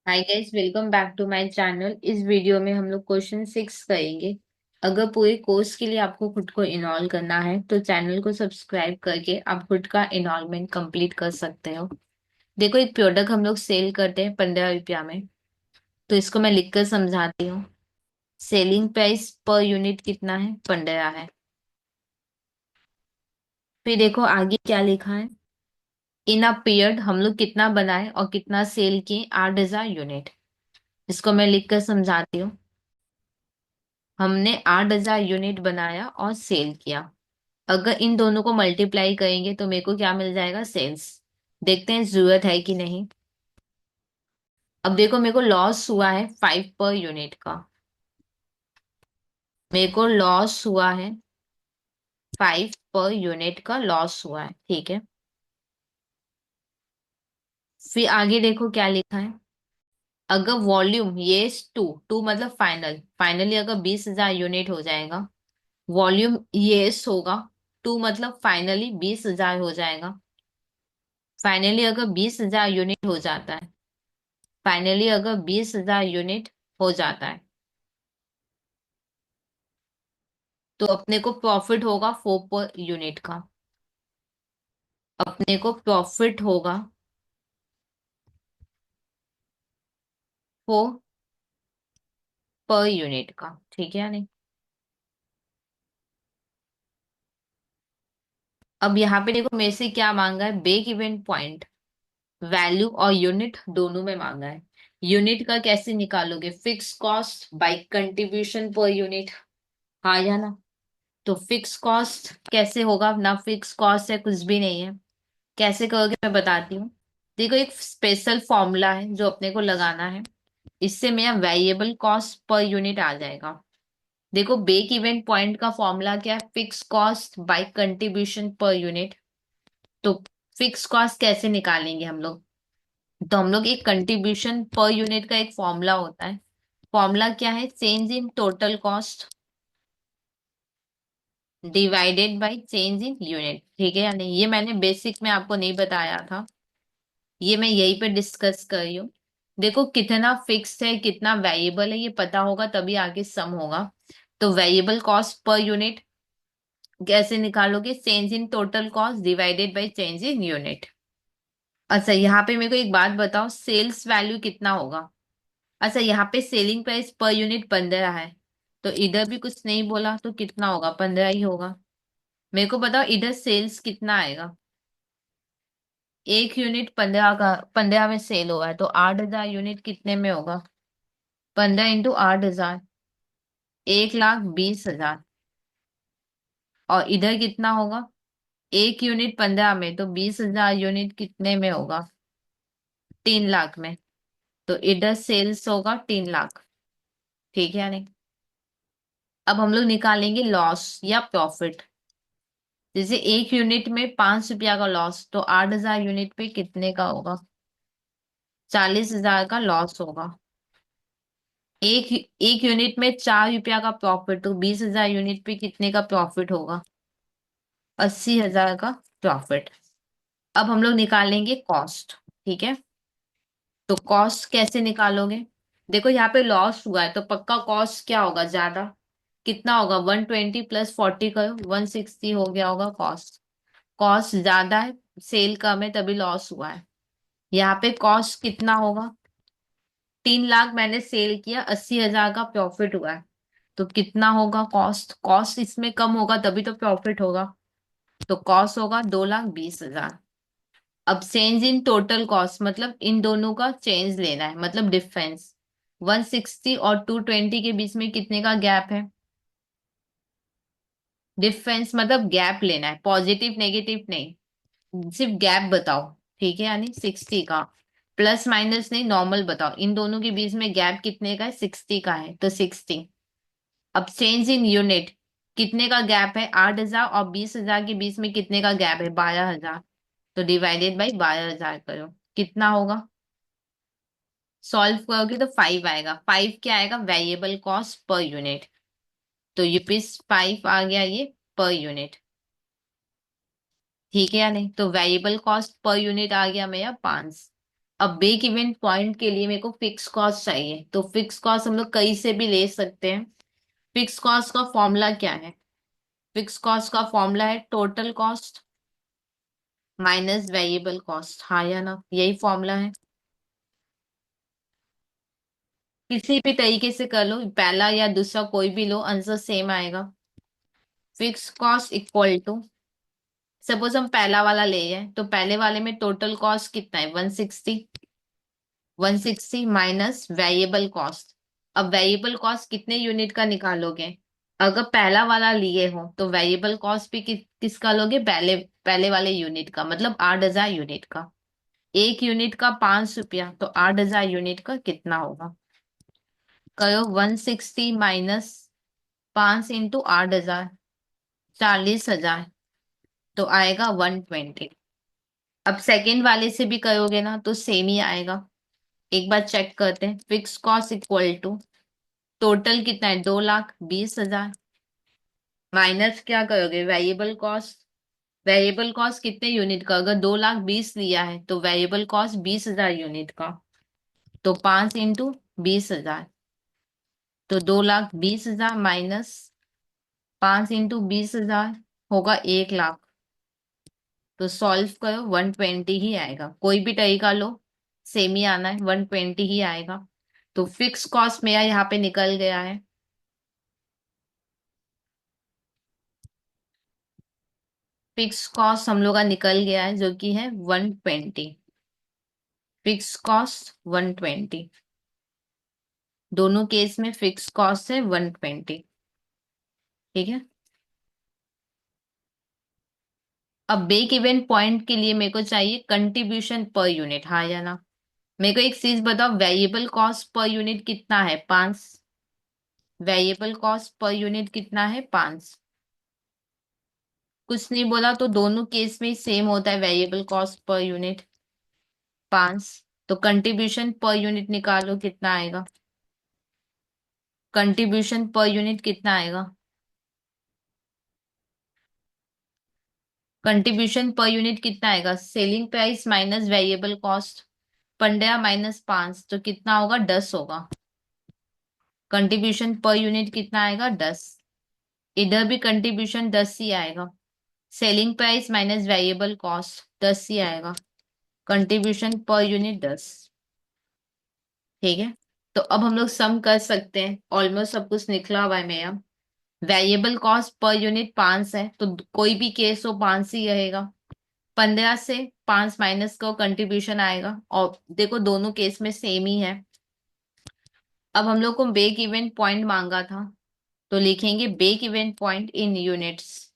Hi guys, welcome back to my channel. इस video में हम लोग क्वेश्चन 6 करेंगे। अगर पूरे कोर्स के लिए आपको खुद को इनरोल करना है तो चैनल को सब्सक्राइब करके आप खुद का इनरोलमेंट कंप्लीट कर सकते हो। देखो, एक प्रोडक्ट हम लोग सेल करते हैं 15 रुपया में। तो इसको मैं लिखकर समझाती हूँ। सेलिंग प्राइस पर यूनिट कितना है? 15 है। फिर देखो आगे क्या लिखा है। इन अ पीरियड हम लोग कितना बनाए और कितना सेल किए? 8,000 यूनिट। इसको मैं लिखकर समझाती हूँ। हमने 8,000 यूनिट बनाया और सेल किया। अगर इन दोनों को मल्टीप्लाई करेंगे तो मेरे को क्या मिल जाएगा? सेल्स। देखते हैं जरूरत है कि नहीं। अब देखो, मेरे को लॉस हुआ है 5 पर यूनिट का। मेरे को लॉस हुआ है 5 पर यूनिट का लॉस हुआ है, ठीक है। फिर आगे देखो क्या लिखा है। अगर वॉल्यूम ये टू टू मतलब फाइनली अगर 20,000 यूनिट हो जाएगा। वॉल्यूम ये होगा। टू मतलब फाइनली 20,000 हो जाएगा। फाइनली अगर 20,000 यूनिट हो जाता है। फाइनली अगर 20,000 यूनिट हो जाता है तो अपने को प्रॉफिट होगा 4 पर यूनिट का। अपने को प्रॉफिट होगा 4 पर यूनिट का, ठीक है या नहीं। अब यहाँ पे देखो, मेरे से क्या मांगा है? ब्रेक इवन पॉइंट, वैल्यू और यूनिट दोनों में मांगा है। यूनिट का कैसे निकालोगे? Fix cost by contribution per unit, हाँ या ना। तो फिक्स कॉस्ट कैसे होगा? ना फिक्स कॉस्ट है, कुछ भी नहीं है। कैसे करोगे मैं बताती हूँ। देखो, एक स्पेशल फॉर्मूला है जो अपने को लगाना है। इससे मेरा वेरिएबल कॉस्ट पर यूनिट आ जाएगा। देखो, ब्रेक इवन पॉइंट का फॉर्मूला क्या है? Fix cost by contribution per unit. तो फिक्स कॉस्ट कैसे निकालेंगे हम लोग? तो हम लोग एक कंट्रीब्यूशन पर यूनिट का एक फॉर्मूला होता है। फॉर्मूला क्या है? Change in total cost divided by change in unit, ठीक है या नहीं। ये मैंने बेसिक में आपको नहीं बताया था। ये मैं यहीं पे डिस्कस कर रही हूँ। देखो, कितना फिक्स है कितना वेरिएबल है ये पता होगा तभी आगे सम होगा। तो वेरिएबल कॉस्ट पर यूनिट कैसे निकालोगे? Change in total cost divided by change in unit. अच्छा, यहाँ पे मेरे को एक बात बताओ, सेल्स वैल्यू कितना होगा? अच्छा, यहाँ पे सेलिंग प्राइस पर यूनिट 15 है। तो इधर भी कुछ नहीं बोला तो कितना होगा? 15 ही होगा। मेरे को बताओ इधर सेल्स कितना आएगा? एक यूनिट 15 का, 15 में सेल हुआ है तो 8,000 यूनिट कितने में होगा? 15 × 8,000, 1,20,000। और इधर कितना होगा? एक यूनिट 15 में तो 20,000 यूनिट कितने में होगा? 3 लाख में। तो इधर सेल्स होगा 3 लाख, ठीक है या नहीं। अब हम लोग निकालेंगे लॉस या प्रॉफिट। जैसे एक यूनिट में 5 रुपया का लॉस तो 8,000 यूनिट पे कितने का होगा? 40,000 का लॉस होगा। एक एक यूनिट में 4 रुपया का प्रॉफिट तो 20,000 यूनिट पे कितने का प्रॉफिट होगा? 80,000 का प्रॉफिट। अब हम लोग निकालेंगे कॉस्ट, ठीक है। तो कॉस्ट कैसे निकालोगे? देखो, यहाँ पे लॉस हुआ है तो पक्का कॉस्ट क्या होगा? ज्यादा। कितना होगा? 120 प्लस 40 करो, 160 हो गया होगा कॉस्ट। कॉस्ट ज्यादा है, सेल कम है तभी लॉस हुआ है। यहाँ पे कॉस्ट कितना होगा? 3 लाख मैंने सेल किया, 80,000 का प्रॉफिट हुआ है। तो कितना होगा कॉस्ट? कॉस्ट इसमें कम होगा तभी तो प्रॉफिट होगा। तो कॉस्ट होगा 2,20,000। अब चेंज इन टोटल कॉस्ट मतलब इन दोनों का चेंज लेना है, मतलब डिफरेंस। 160 और 220 के बीच में कितने का गैप है? डिफरेंस मतलब गैप लेना है, पॉजिटिव नेगेटिव नहीं। सिर्फ गैप बताओ, ठीक है, यानी 60 का। प्लस माइनस नहीं, नॉर्मल बताओ। इन दोनों के बीच में गैप कितने का है? 60 का है तो 60। अब चेंज इन यूनिट, कितने का गैप है? 8,000 और 20,000 के बीच में कितने का गैप है? 12,000। तो डिवाइडेड बाई 12,000 करो, कितना होगा? सॉल्व करोगे तो 5 आएगा। 5 क्या आएगा? Variable cost per unit. तो यूपीस 5 आ गया ये पर यूनिट, ठीक है या नहीं। तो वेरिएबल कॉस्ट पर यूनिट आ गया मेरा 5। अब ब्रेक इवन पॉइंट के लिए मेरे को फिक्स कॉस्ट चाहिए, तो फिक्स कॉस्ट हम लोग कहीं से भी ले सकते हैं। फिक्स कॉस्ट का फॉर्मूला क्या है? फिक्स कॉस्ट का फॉर्मूला है total cost minus variable cost, हाँ या ना, यही फॉर्मूला है। किसी भी तरीके से कर लो, पहला या दूसरा कोई भी लो, आंसर सेम आएगा। Fix cost equal to, suppose हम पहला वाला ले जाए तो पहले वाले में टोटल कॉस्ट कितना है? 160। 160 माइनस वेरिएबल कॉस्ट। अब वेरिएबल कॉस्ट कितने यूनिट का निकालोगे? अगर पहला वाला लिए हो तो वेरिएबल कॉस्ट भी किसका लोगे? पहले पहले वाले यूनिट का, मतलब 8,000 यूनिट का। एक यूनिट का 5 रुपया, तो 8,000 यूनिट का कितना होगा? करो 160 माइनस 5 इंटू 8,000, 40,000, तो आएगा 120। अब सेकेंड वाले से भी करोगे ना तो सेम ही आएगा। एक बार चेक करते हैं। Fix cost equal to total कितना है? 2,20,000 माइनस क्या करोगे? Variable cost. वेरिएबल कॉस्ट कितने यूनिट का? अगर 2,20,000 लिया है तो वेरिएबल कॉस्ट 20,000 यूनिट का, तो 5 इंटू 20,000, तो 2,20,000 माइनस 5 इंटू 20,000 होगा 1,00,000। तो सॉल्व करो, 120 ही आएगा। कोई भी तरीका लो, सेम ही आना है, 120 ही आएगा। तो फिक्स कॉस्ट मेरा यहाँ पे निकल गया है। फिक्स कॉस्ट हम लोग का निकल गया है, जो कि है 120। फिक्स कॉस्ट 120, दोनों केस में फिक्स कॉस्ट है 120। ठीक है। अब ब्रेक इवन पॉइंट के लिए मेरे को चाहिए कंट्रीब्यूशन पर यूनिट, हाँ या ना। मेरे को एक चीज बताओ, वेरिएबल कॉस्ट पर यूनिट कितना है? 5। वेरिएबल कॉस्ट पर यूनिट कितना है? 5। कुछ नहीं बोला तो दोनों केस में सेम होता है, वेरिएबल कॉस्ट पर यूनिट 5। तो कंट्रीब्यूशन पर यूनिट निकालो, कितना आएगा? कंट्रीब्यूशन पर यूनिट कितना आएगा? कंट्रीब्यूशन पर यूनिट कितना आएगा? Selling price minus variable cost, 15 minus 5, तो कितना होगा? 10 होगा। कंट्रीब्यूशन पर यूनिट कितना आएगा? 10। इधर भी कंट्रीब्यूशन 10 ही आएगा। Selling price minus variable cost 10 ही आएगा। Contribution per unit 10। ठीक है। तो अब हम लोग सम कर सकते हैं, ऑलमोस्ट सब कुछ निकला हुआ है मेरा। वेरिएबल कॉस्ट पर यूनिट 5 है, तो कोई भी केस हो 5 ही रहेगा। 15 से 5 माइनस का कंट्रीब्यूशन आएगा, और देखो दोनों केस में सेम ही है। अब हम लोग को ब्रेक इवन पॉइंट मांगा था, तो लिखेंगे break even point in units.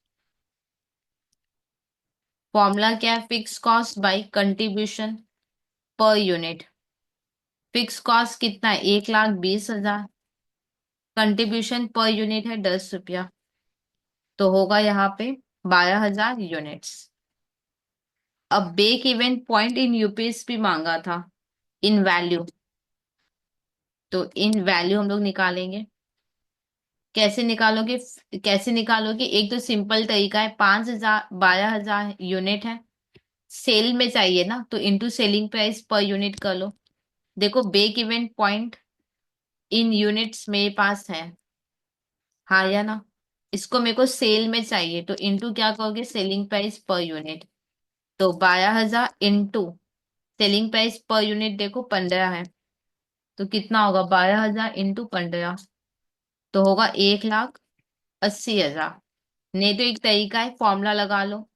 Formula क्या है? Fix cost by contribution per unit. Fix cost कितना है? 1,20,000। कंट्रीब्यूशन पर यूनिट है 10 रुपया, तो होगा यहाँ पे 12,000 यूनिट्स। अब ब्रेक इवन पॉइंट इन यूपीस भी मांगा था, इन वैल्यू। तो इन वैल्यू हम लोग निकालेंगे। कैसे निकालोगे? कैसे निकालोगे? एक तो सिंपल तरीका है, 5,000 12,000 यूनिट है, सेल में चाहिए ना, तो into selling price per unit कर लो। देखो break even point in units मेरे पास है, हाँ या ना। इसको मेरे को सेल में चाहिए, तो इनटू क्या कहोगे? Selling price per unit. तो 12,000 into selling price per unit, देखो 15 है, तो कितना होगा? 12,000 इंटू 15, तो होगा 1,80,000। नहीं तो एक तरीका है, फॉर्मूला लगा लो,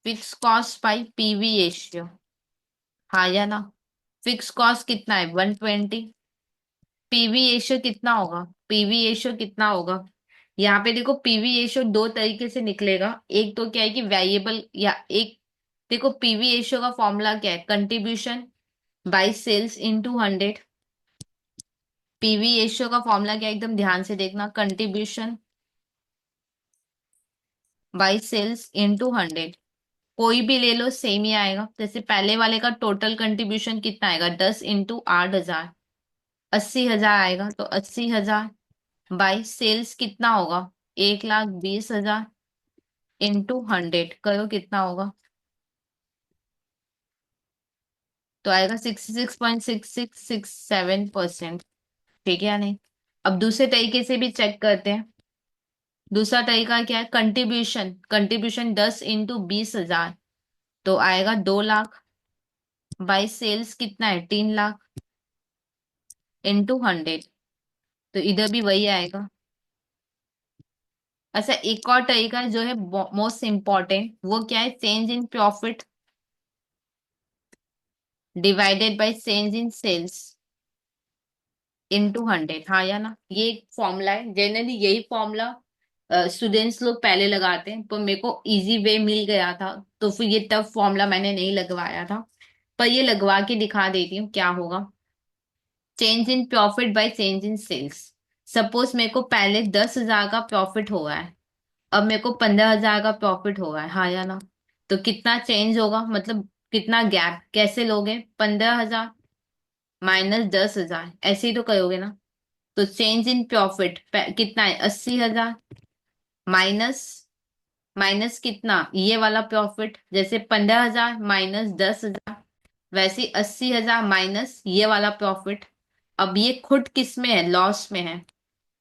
fix cost by PV ratio, हाँ या ना। फिक्स कॉस्ट कितना है? 120। पीवी रेशियो कितना होगा? पीवी रेशियो कितना होगा? यहाँ पे देखो पीवी रेशियो दो तरीके से निकलेगा। एक तो क्या है कि वेरिएबल, या एक, देखो पीवी रेशियो का फॉर्मूला क्या है? Contribution by sales into 100। PV ratio का फॉर्मूला क्या है? एकदम ध्यान से देखना, कंट्रीब्यूशन बाई सेल्स इनटू 100। कोई भी ले लो सेम ही आएगा। जैसे पहले वाले का टोटल कंट्रीब्यूशन कितना आएगा? 10 इंटू 8,000, 80,000 आएगा। तो 80,000 बाई सेल्स कितना होगा? 1,20,000 इंटू 100, करो कितना होगा? तो आएगा 66.6667%। ठीक है या नहीं? अब दूसरे तरीके से भी चेक करते हैं। दूसरा तरीका क्या है? कंट्रीब्यूशन, कंट्रीब्यूशन 10 × 20,000, तो आएगा 2 लाख। बाई सेल्स कितना है? 3 लाख इंटू 100, तो इधर भी वही आएगा। अच्छा, एक और तरीका जो है मोस्ट इम्पॉर्टेंट, वो क्या है? Change in profit divided by change in sales into 100। हाँ या ना? ये एक फॉर्मूला है, जनरली यही फॉर्मूला स्टूडेंट्स लोग पहले लगाते हैं, पर मेरे को इजी वे मिल गया था, तो फिर ये टफ फॉर्मूला मैंने नहीं लगवाया था। पर ये लगवा के दिखा देती हूँ क्या होगा। Change in profit by change in sales. Suppose मेरे को पहले 10,000 का प्रॉफिट हुआ है, अब मेरे को 15,000 का प्रॉफिट हो रहा है। हाँ या ना? तो कितना चेंज होगा, मतलब कितना गैप कैसे लोगे? 15,000 माइनस 10,000, ऐसे ही तो करोगे ना? तो चेंज इन प्रॉफिट कितना है? 80,000 माइनस, माइनस कितना? ये वाला प्रॉफिट, जैसे 15,000 माइनस 10,000, वैसे 80,000 माइनस ये वाला प्रॉफिट। अब ये खुद किस में है? लॉस में है,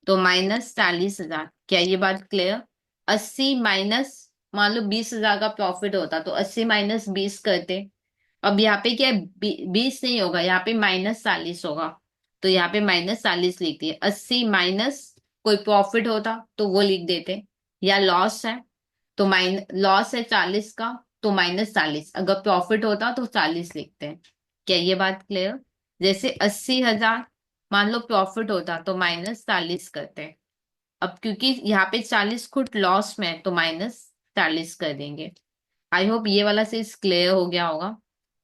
तो माइनस 40,000। क्या ये बात क्लियर? 80 माइनस, मान लो 20,000 का प्रॉफिट होता तो 80 माइनस 20 करते। अब यहाँ पे क्या है? 20 नहीं होगा, यहाँ पे माइनस 40 होगा, तो यहाँ पे माइनस 40 लिख दिए। 80 माइनस कोई प्रॉफिट होता तो वो लिख देते, या लॉस है तो लॉस है 40 का, तो माइनस 40। अगर प्रॉफिट होता तो 40 लिखते हैं। क्या ये बात क्लियर? जैसे 80,000 मान लो प्रॉफिट होता तो माइनस 40 करते हैं। अब क्योंकि यहाँ पे 40 खुद लॉस में है, तो माइनस 40 कर देंगे। आई होप ये वाला चीज क्लियर हो गया होगा।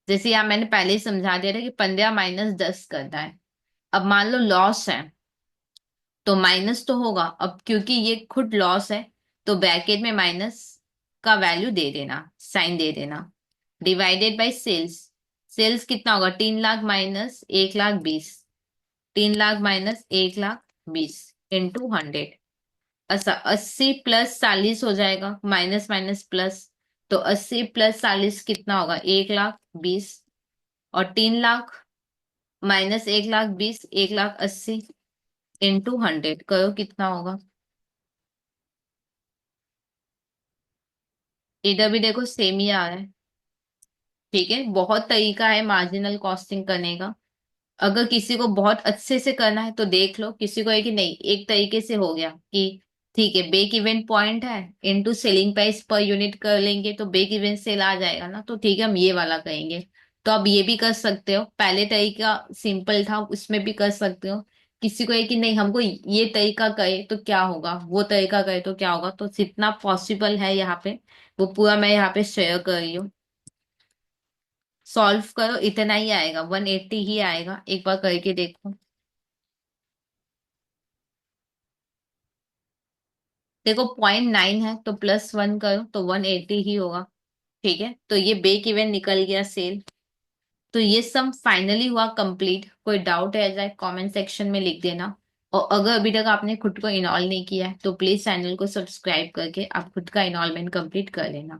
जैसे यहाँ मैंने पहले ही समझा दिया था कि 15 माइनस 10 करना है। अब मान लो लॉस है, तो माइनस तो होगा, अब क्योंकि ये खुद लॉस है, तो ब्रैकेट में माइनस का वैल्यू दे देना, साइन दे देना। डिवाइडेड बाय सेल्स, सेल्स कितना होगा? 3 lakh minus 1,20,000, 3 lakh minus 1,20,000 into 100। अच्छा, 80 प्लस 40 हो जाएगा, माइनस माइनस प्लस, तो 80 प्लस 40 कितना होगा? 1,20,000। और 3 लाख माइनस 1,20,000, 1,80,000 इंटू 100 करो कितना होगा? इधर भी देखो सेम ही आ रहा है। ठीक है, बहुत तरीका है मार्जिनल कॉस्टिंग करने का। अगर किसी को बहुत अच्छे से करना है तो देख लो, किसी को है कि नहीं एक तरीके से हो गया कि ठीक है, ब्रेक इवन पॉइंट है into selling price per unit कर लेंगे तो ब्रेक इवन सेल आ जाएगा ना, तो ठीक है हम ये वाला करेंगे। तो अब ये भी कर सकते हो, पहले तरीका सिंपल था उसमें भी कर सकते हो। किसी को है कि नहीं हमको ये तरीका करे तो क्या होगा, वो तरीका करे तो क्या होगा, तो जितना पॉसिबल है यहाँ पे वो पूरा मैं यहाँ पे शेयर कर रही हूँ। सॉल्व करो, इतना ही आएगा, 180 ही आएगा, एक बार करके देखो। देखो 0.9 है तो +1 करो तो 180 ही होगा। ठीक है, तो ये ब्रेक इवन निकल गया सेल। तो ये सम फाइनली हुआ कंप्लीट। कोई डाउट है जाए कमेंट सेक्शन में लिख देना। और अगर अभी तक आपने खुद को इनॉल नहीं किया है तो प्लीज चैनल को सब्सक्राइब करके आप खुद का इनॉलमेंट कंप्लीट कर लेना।